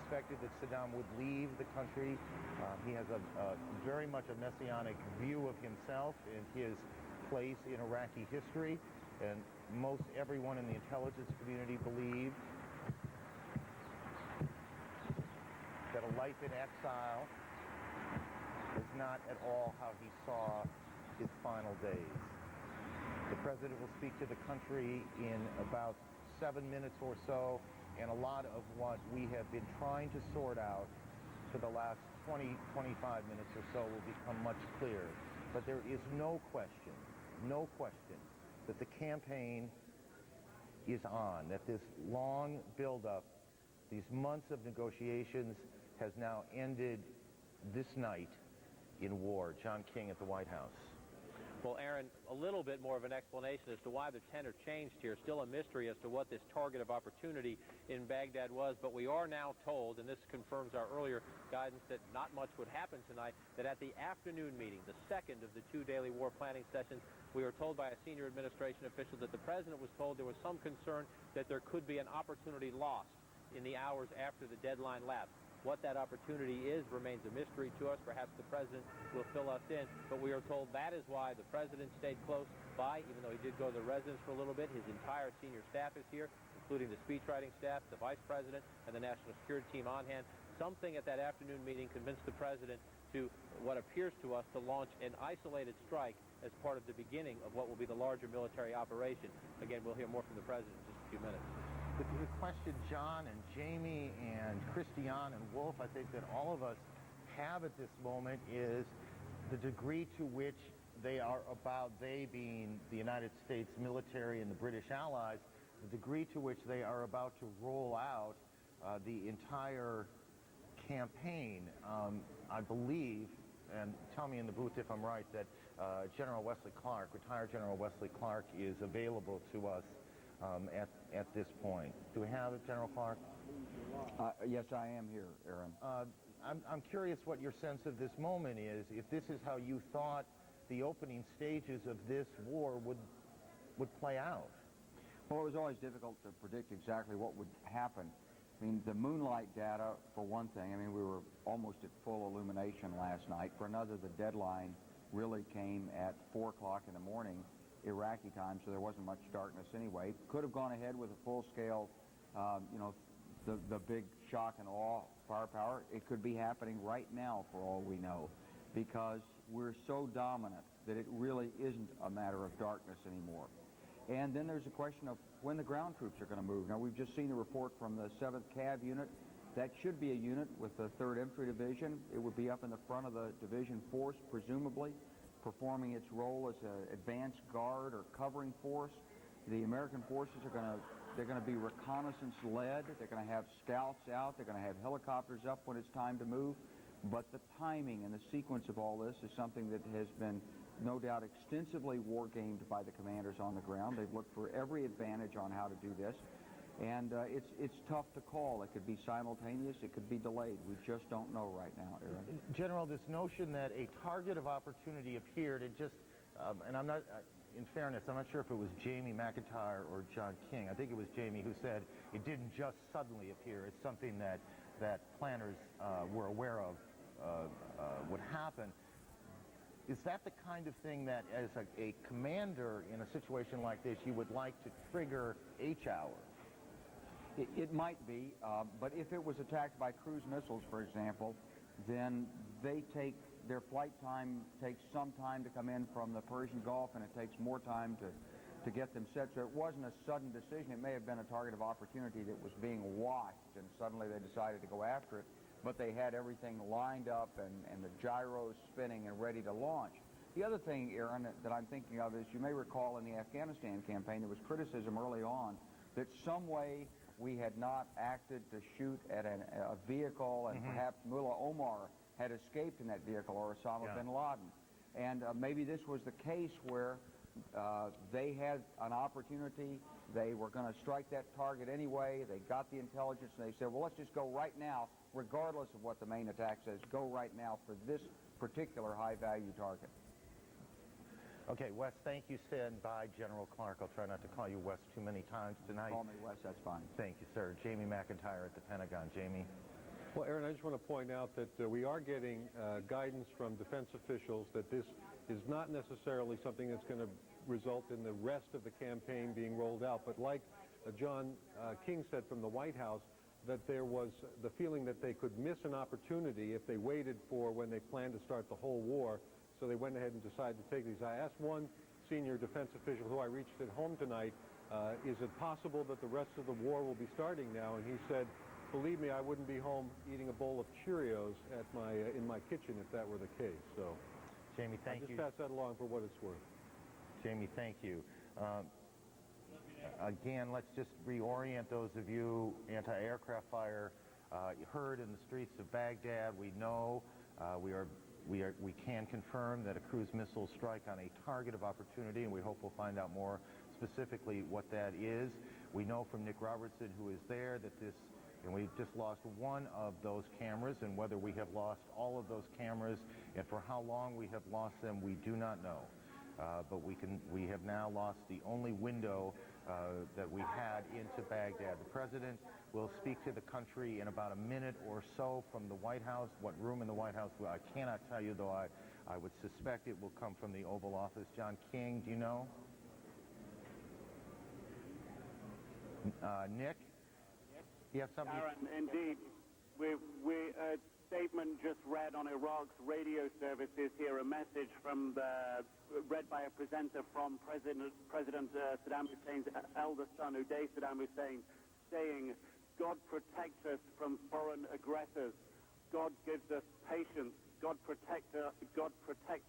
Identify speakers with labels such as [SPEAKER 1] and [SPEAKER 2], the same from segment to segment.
[SPEAKER 1] expected that Saddam would leave the country. He has a very much a messianic view of himself and his place in Iraqi history, and most everyone in the intelligence community believed that a life in exile was not at all how he saw his final days. The president will speak to the country in about 7 minutes or so, and a lot of what we have been trying to sort out for the last 20, 25 minutes or so will become much clearer. But there is no question that the campaign is on, that this long buildup, these months of negotiations has now ended this night in war. John King at the White House.
[SPEAKER 2] Well, Aaron, a little bit more of an explanation as to why the tenor changed here. Still a mystery as to what this target of opportunity in Baghdad was, but we are now told, and this confirms our earlier guidance that not much would happen tonight, that at the afternoon meeting, the second of the 2 daily war planning sessions, we were told by a senior administration official that the president was told there was some concern that there could be an opportunity lost in the hours after the deadline lapsed. What that opportunity is remains a mystery to us. Perhaps the president will fill us in, but we are told that is why the president stayed close by, even though he did go to the residence for a little bit. His entire senior staff is here, including the speechwriting staff, the vice president, and the national security team on hand. Something at that afternoon meeting convinced the president to what appears to us to launch an isolated strike as part of the beginning of what will be the larger military operation. Again, we'll hear more from the president in just a few minutes.
[SPEAKER 1] The question John and Jamie and Christiane and Wolf, I think that all of us have at this moment is the degree to which they are about, they being the United States military and the British allies, the degree to which they are about to roll out the entire campaign. I believe, and tell me in the booth if I'm right, that General Wesley Clark, retired General Wesley Clark, is available to us at this point. Do we have it, General Clark?
[SPEAKER 3] Yes, I am here, Aaron.
[SPEAKER 1] I'm curious what your sense of this moment is, if this is how you thought the opening stages of this war would play out.
[SPEAKER 3] Well, it was always difficult to predict exactly what would happen. I mean, the moonlight data, for one thing, I mean, we were almost at full illumination last night. For another, the deadline really came at 4 o'clock in the morning Iraqi time, so there wasn't much darkness anyway. Could have gone ahead with a full-scale, the big shock and awe firepower. It could be happening right now for all we know, because we're so dominant that it really isn't a matter of darkness anymore. And then there's a question of when the ground troops are going to move. Now, we've just seen a report from the 7th Cav unit. That should be a unit with the 3rd Infantry Division. It would be up in the front of the division force, presumably, performing its role as an advanced guard or covering force. The American forces are they're going to be reconnaissance led. They're going to have scouts out. They're going to have helicopters up when it's time to move. But the timing and the sequence of all this is something that has been, no doubt, extensively war-gamed by the commanders on the ground. They've looked for every advantage on how to do this. And it's tough to call. It could be simultaneous. It could be delayed. We just don't know right now, Aaron.
[SPEAKER 1] General, this notion that a target of opportunity appeared, it just, and I'm not, in fairness, I'm not sure if it was Jamie McIntyre or John King. I think it was Jamie who said it didn't just suddenly appear. It's something that planners were aware of would happen. Is that the kind of thing that, as a commander in a situation like this, you would like to trigger H-hour?
[SPEAKER 3] It might be, but if it was attacked by cruise missiles, for example, then their flight time takes some time to come in from the Persian Gulf, and it takes more time to get them set. So it wasn't a sudden decision. It may have been a target of opportunity that was being watched, and suddenly they decided to go after it, but they had everything lined up and the gyros spinning and ready to launch. The other thing, Aaron, that I'm thinking of is, you may recall in the Afghanistan campaign, there was criticism early on that some way we had not acted to shoot at a vehicle, and perhaps Mullah Omar had escaped in that vehicle, or Osama bin Laden. And maybe this was the case where they had an opportunity. They were going to strike that target anyway. They got the intelligence, and they said, well, let's just go right now, regardless of what the main attack says. Go right now for this particular high-value target.
[SPEAKER 1] Okay, Wes, thank you. Stand by, General Clark. I'll try not to call you Wes too many times tonight.
[SPEAKER 3] Call me Wes, that's fine.
[SPEAKER 1] Thank you, sir. Jamie McIntyre at the Pentagon. Jamie?
[SPEAKER 4] Well, Aaron, I just want to point out that we are getting guidance from defense officials that this is not necessarily something that's going to result in the rest of the campaign being rolled out. But like John King said from the White House, that there was the feeling that they could miss an opportunity if they waited for when they planned to start the whole war. So they went ahead and decided to take these. I asked one senior defense official who I reached at home tonight, is it possible that the rest of the war will be starting now? And he said, believe me, I wouldn't be home eating a bowl of Cheerios at in my kitchen if that were the case. So,
[SPEAKER 1] Jamie, thank you.
[SPEAKER 4] Just pass that along for what it's worth.
[SPEAKER 1] Jamie, thank you. Again, let's just reorient those of you anti-aircraft fire heard in the streets of Baghdad. We know we can confirm that a cruise missile strike on a target of opportunity, and we hope we'll find out more specifically what that is. We know from Nick Robertson, who is there, that and we've just lost one of those cameras, and whether we have lost all of those cameras and for how long we have lost them, we do not know. But we have now lost the only window that we had into Baghdad. The president will speak to the country in about a minute or so from the White House. What room in the White House, I cannot tell you, though I would suspect it will come from the Oval Office. John King, do you know? Nick? You have something?
[SPEAKER 5] Aaron, indeed. We statement just read on Iraq's radio services here, a message from read by a presenter from President Saddam Hussein's elder son, Uday Saddam Hussein, saying, God protect us from foreign aggressors. God gives us patience. God protect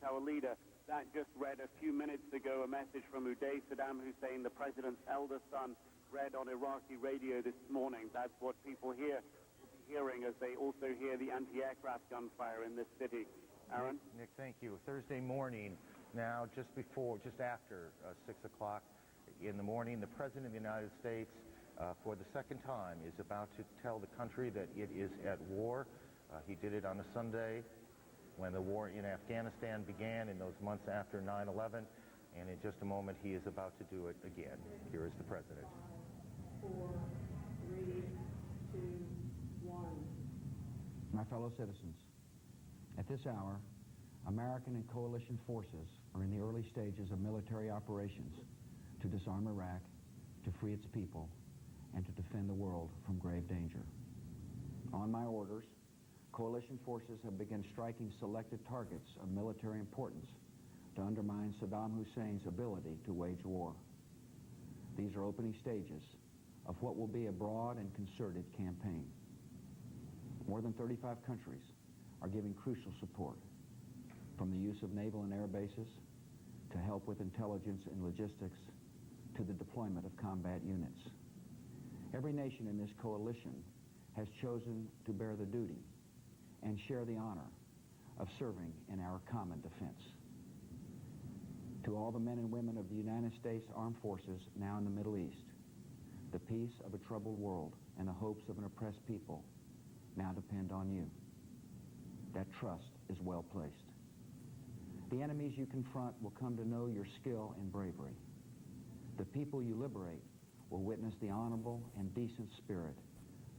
[SPEAKER 5] our leader. That just read a few minutes ago, a message from Uday Saddam Hussein, the president's elder son, read on Iraqi radio this morning. That's what people here will be hearing as they also hear the anti-aircraft gunfire in this city. Aaron?
[SPEAKER 1] Nick, thank you. Thursday morning, now just after 6 o'clock in the morning, the President of the United States, for the second time, is about to tell the country that it is at war. He did it on a Sunday when the war in Afghanistan began in those months after 9/11, and in just a moment he is about to do it again. Here is the President.
[SPEAKER 6] 4, 3, 2, 1.
[SPEAKER 3] My fellow citizens, at this hour, American and coalition forces are in the early stages of military operations to disarm Iraq, to free its people, and to defend the world from grave danger. On my orders, coalition forces have begun striking selected targets of military importance to undermine Saddam Hussein's ability to wage war. These are opening stages of what will be a broad and concerted campaign. More than 35 countries are giving crucial support, from the use of naval and air bases to help with intelligence and logistics to the deployment of combat units. Every nation in this coalition has chosen to bear the duty and share the honor of serving in our common defense. To all the men and women of the United States Armed Forces now in the Middle East, the peace of a troubled world and the hopes of an oppressed people now depend on you. That trust is well placed. The enemies you confront will come to know your skill and bravery. The people you liberate will witness the honorable and decent spirit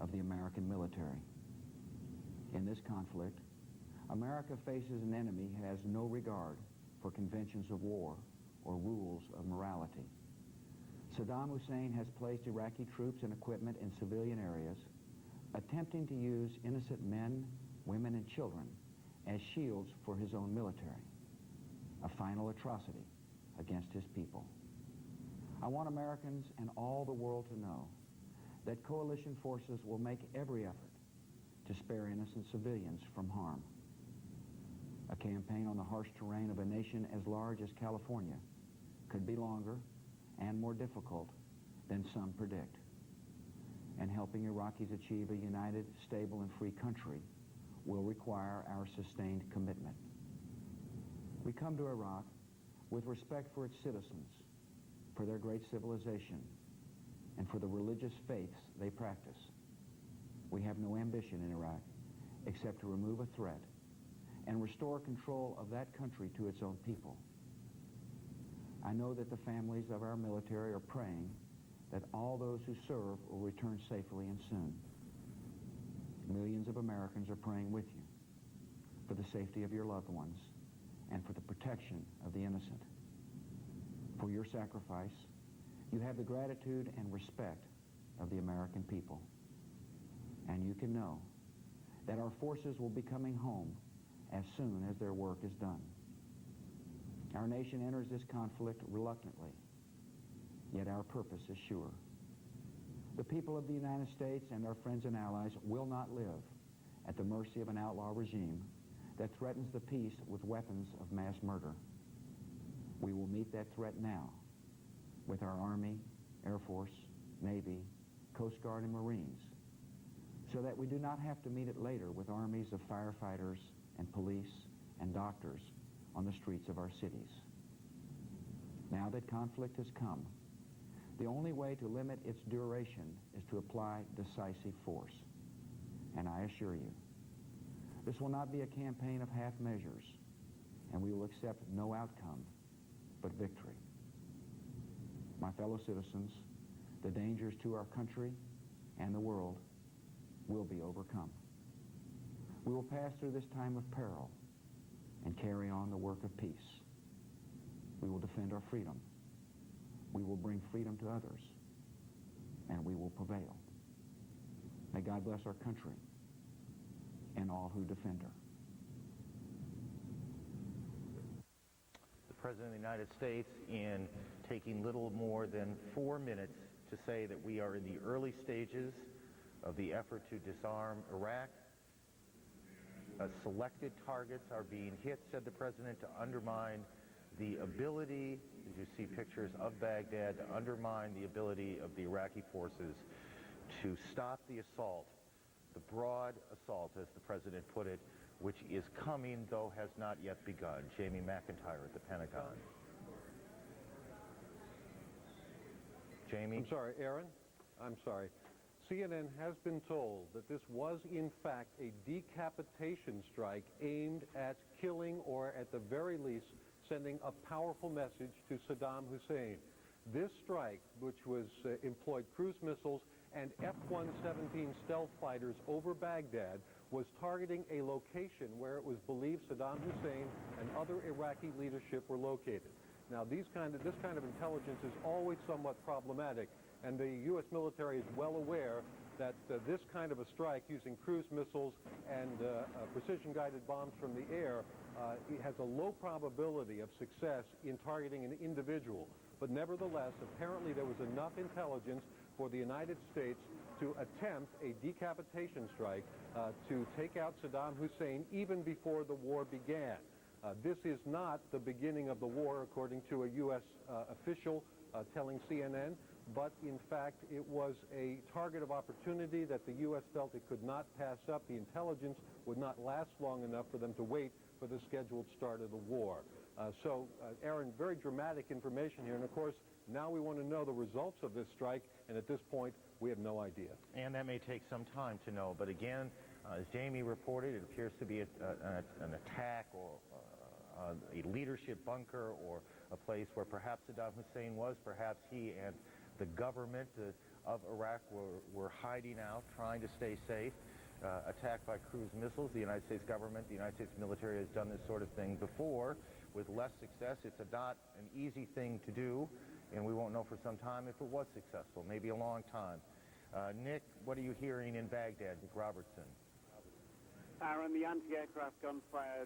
[SPEAKER 3] of the American military. In this conflict, America faces an enemy who has no regard for conventions of war or rules of morality. Saddam Hussein has placed Iraqi troops and equipment in civilian areas, attempting to use innocent men, women, and children as shields for his own military, a final atrocity against his people. I want Americans and all the world to know that coalition forces will make every effort to spare innocent civilians from harm. A campaign on the harsh terrain of a nation as large as California could be longer and more difficult than some predict. And helping Iraqis achieve a united, stable, and free country will require our sustained commitment. We come to Iraq with respect for its citizens, for their great civilization, and for the religious faiths they practice. We have no ambition in Iraq except to remove a threat and restore control of that country to its own people. I know that the families of our military are praying that all those who serve will return safely and soon. Millions of Americans are praying with you for the safety of your loved ones and for the protection of the innocent. For your sacrifice, you have the gratitude and respect of the American people. And you can know that our forces will be coming home as soon as their work is done. Our nation enters this conflict reluctantly, yet our purpose is sure. The people of the United States and our friends and allies will not live at the mercy of an outlaw regime that threatens the peace with weapons of mass murder. We will meet that threat now with our Army, Air Force, Navy, Coast Guard, and Marines, so that we do not have to meet it later with armies of firefighters and police and doctors on the streets of our cities. Now that conflict has come, the only way to limit its duration is to apply decisive force. And I assure you, this will not be a campaign of half measures, and we will accept no outcome but victory. My fellow citizens, the dangers to our country and the world will be overcome. We will pass through this time of peril and carry on the work of peace. We will defend our freedom. We will bring freedom to others, and we will prevail. May God bless our country and all who defend her.
[SPEAKER 1] The President of the United States, in taking little more than 4 minutes to say that we are in the early stages of the effort to disarm Iraq. Selected targets are being hit, said the President, to undermine the ability, as you see pictures of Baghdad, to undermine the ability of the Iraqi forces to stop the assault, the broad assault, as the President put it, which is coming, though has not yet begun. Jamie McIntyre at the Pentagon. Jamie?
[SPEAKER 4] I'm sorry, Aaron. I'm sorry. CNN has been told that this was, in fact, a decapitation strike aimed at killing, or at the very least, sending a powerful message to Saddam Hussein. This strike, which was employed cruise missiles and F-117 stealth fighters over Baghdad, was targeting a location where it was believed Saddam Hussein and other Iraqi leadership were located. Now, this kind of intelligence is always somewhat problematic, and the U.S. military is well aware that this kind of a strike using cruise missiles and precision-guided bombs from the air has a low probability of success in targeting an individual. But nevertheless, apparently there was enough intelligence for the United States to attempt a decapitation strike to take out Saddam Hussein even before the war began. This is not the beginning of the war, according to a U.S. official telling CNN, but in fact it was a target of opportunity that the U.S. felt it could not pass up. The intelligence would not last long enough for them to wait for the scheduled start of the war. Aaron, very dramatic information here, and of course now we want to know the results of this strike, and at this point we have no idea.
[SPEAKER 1] And that may take some time to know, but again, as Jamie reported, it appears to be an attack or a leadership bunker, or a place where perhaps Saddam Hussein was, perhaps he and the government of Iraq were hiding out, trying to stay safe, attacked by cruise missiles. The United States government, the United States military has done this sort of thing before with less success. It's not an easy thing to do, and we won't know for some time if it was successful, maybe a long time. Nick, what are you hearing in Baghdad? Nick Robertson.
[SPEAKER 5] Aaron, the anti-aircraft gunfire